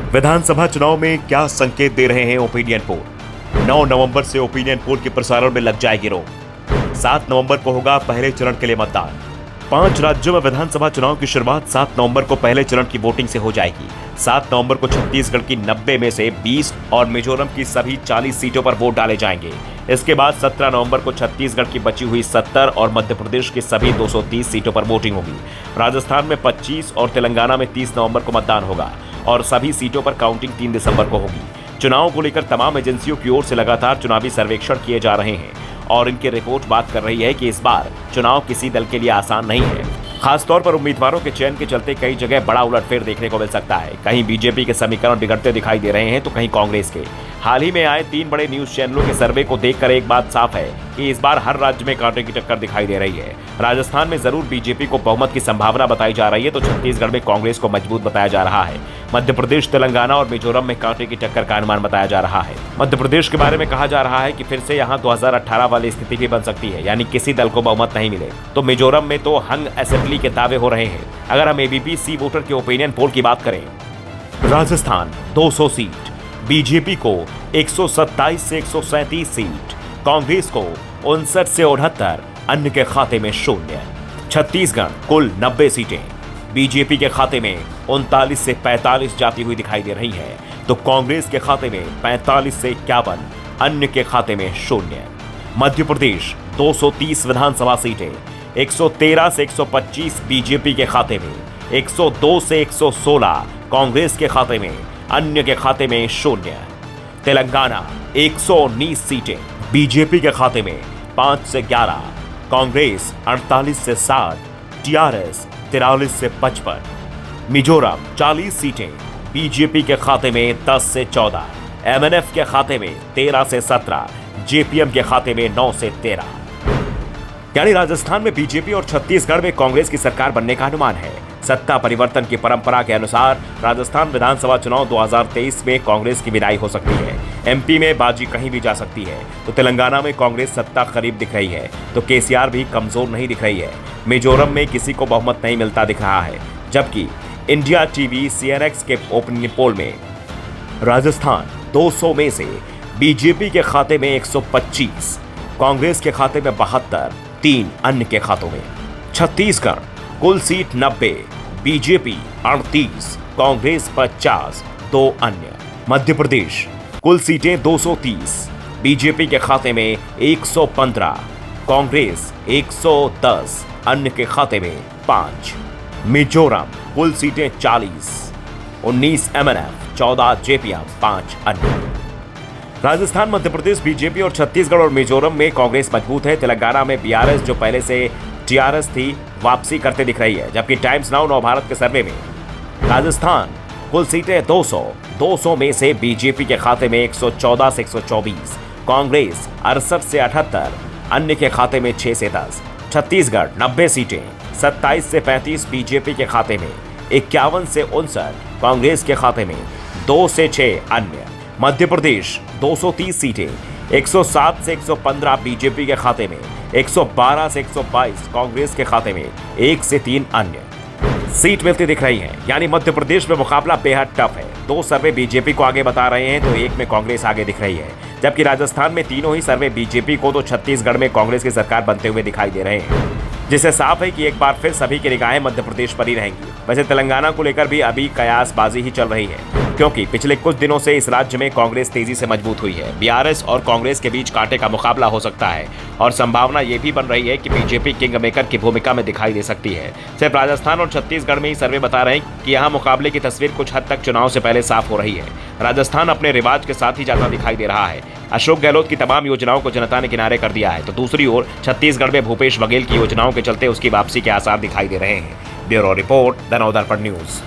विधानसभा चुनाव में क्या संकेत दे रहे हैं ओपिनियन पोल? 9 नवंबर से ओपिनियन पोल के प्रसारण में लग जाएगी रोक। 7 नवंबर को होगा पहले चरण के लिए मतदान। 5 राज्यों में विधानसभा चुनाव की शुरुआत 7 नवंबर को पहले चरण की वोटिंग से हो जाएगी। 7 नवंबर को छत्तीसगढ़ की 90 में से 20 और मिजोरम की सभी 40 सीटों पर वोट डाले जाएंगे। इसके बाद 17 नवंबर को छत्तीसगढ़ की बची हुई 70 और मध्य प्रदेश की सभी 230 सीटों पर वोटिंग होगी। राजस्थान में 25 और तेलंगाना में 30 नवंबर को मतदान होगा और सभी सीटों पर काउंटिंग 3 दिसंबर को होगी। चुनाव को लेकर तमाम एजेंसियों की ओर से लगातार चुनावी सर्वेक्षण किए जा रहे हैं और इनकी रिपोर्ट बात कर रही है कि इस बार चुनाव किसी दल के लिए आसान नहीं है। खासतौर पर उम्मीदवारों के चयन के चलते कई जगह बड़ा उलटफेर देखने को मिल सकता है। कहीं बीजेपी के समीकरण बिगड़ते दिखाई दे रहे हैं तो कहीं कांग्रेस के। हाल ही में आए 3 बड़े न्यूज चैनलों के सर्वे को देखकर एक बात साफ है कि इस बार हर राज्य में कांटे की टक्कर दिखाई दे रही है। राजस्थान में जरूर बीजेपी को बहुमत की संभावना बताई जा रही है तो छत्तीसगढ़ में कांग्रेस को मजबूत बताया जा रहा है। मध्य प्रदेश, तेलंगाना और मिजोरम में कांटे की टक्कर का अनुमान बताया जा रहा है। मध्य प्रदेश के बारे में कहा जा रहा है कि फिर से यहाँ 2018 वाली स्थिति भी बन सकती है, यानी किसी दल को बहुमत नहीं मिले। तो मिजोरम में तो हंग असेंबली के दावे हो रहे हैं। अगर हम एबीपी सी वोटर के ओपिनियन पोल की बात करें, राजस्थान 200 सीट, बीजेपी को 127 से 137 सीट, कांग्रेस को 59 से 78, अन्य के खाते में 0। छत्तीसगढ़ कुल 90 सीटें, बीजेपी के खाते में 39 से 45 जाती हुई दिखाई दे रही है तो कांग्रेस के खाते में 45 से 51, अन्य के खाते में 0। मध्य प्रदेश 230 विधानसभा सीटें, 113 से 125 बीजेपी के खाते में, 102 से 116 कांग्रेस के खाते में, अन्य के खाते में 0। तेलंगाना 119 सीटें, बीजेपी के खाते में 5 से 11, कांग्रेस 48 से 60, टीआरएस 43 से 55। मिजोरम 40 सीटें, बीजेपी के खाते में 10 से 14, एमएनएफ के खाते में 13 से 17, जेपीएम के खाते में 9 से 13। यानी राजस्थान में बीजेपी और छत्तीसगढ़ में कांग्रेस की सरकार बनने का अनुमान है। सत्ता परिवर्तन की परंपरा के अनुसार राजस्थान विधानसभा चुनाव 2023 में कांग्रेस की विदाई हो सकती है। एमपी में बाजी कहीं भी जा सकती है तो तेलंगाना में कांग्रेस सत्ता करीब दिख रही है तो केसीआर भी कमजोर नहीं दिख रही है। मिजोरम में किसी को बहुमत नहीं मिलता दिख रहा है, जबकि इंडिया टीवी सीएनएक्स के ओपिनियन पोल में राजस्थान 200 में से बीजेपी के खाते में 125, कांग्रेस के खाते में 72, 3 अन्य के खातों में। छत्तीसगढ़ कुल सीट 90, बीजेपी 38, कांग्रेस 50, 2 अन्य। मध्य प्रदेश कुल सीटें 230, बीजेपी के खाते में 115, कांग्रेस 110, अन्य के खाते में 5। मिजोरम कुल सीटें 40, 19 एमएनएफ, 14 जेपीएम, 5 अन्य। राजस्थान, मध्य प्रदेश, बीजेपी और छत्तीसगढ़ और मिजोरम में कांग्रेस मजबूत है। तेलंगाना में बीआरएस जो पहले से टीआरएस थी वापसी करते दिख रही है, जबकि टाइम्स नाउ नवभारत के सर्वे में राजस्थान कुल सीटें 200 में से बीजेपी के खाते में 114 से 124, कांग्रेस 68 से 78, अन्य के खाते में 6 से 10। छत्तीसगढ़ 90 सीटें, 27 से 35 बीजेपी के खाते में, 51 से 59 कांग्रेस के खाते में, 2 से 6 अन्य। मध्य प्रदेश 230 सीटें, 107 से 115 बीजेपी के खाते में, 112 से 122 कांग्रेस के खाते में, 1 से 3 अन्य सीट मिलती दिख रही है। यानी मध्य प्रदेश में मुकाबला बेहद टफ है। 2 सर्वे बीजेपी को आगे बता रहे हैं तो 1 में कांग्रेस आगे दिख रही है, जबकि राजस्थान में तीनों ही सर्वे बीजेपी को तो छत्तीसगढ़ में कांग्रेस की सरकार बनते हुए दिखाई दे रहे हैं, जिससे साफ है कि एक बार फिर सभी की निगाहें मध्य प्रदेश पर ही रहेंगी। वैसे तेलंगाना को लेकर भी अभी कयासबाजी ही चल रही है, क्योंकि पिछले कुछ दिनों से इस राज्य में कांग्रेस तेजी से मजबूत हुई है। बीआरएस और कांग्रेस के बीच कांटे का मुकाबला हो सकता है और संभावना ये भी बन रही है कि बीजेपी किंग मेकर की भूमिका में दिखाई दे सकती है। सिर्फ राजस्थान और छत्तीसगढ़ में ही सर्वे बता रहे हैं कि यहाँ मुकाबले की तस्वीर कुछ हद तक चुनाव से पहले साफ हो रही है। राजस्थान अपने रिवाज के साथ ही जाता दिखाई दे रहा है। अशोक गहलोत की तमाम योजनाओं को जनता ने किनारे कर दिया है तो दूसरी ओर छत्तीसगढ़ में भूपेश बघेल की योजनाओं के चलते उसकी वापसी के आसार दिखाई दे रहे हैं। Bureau report, the Navdarpan news.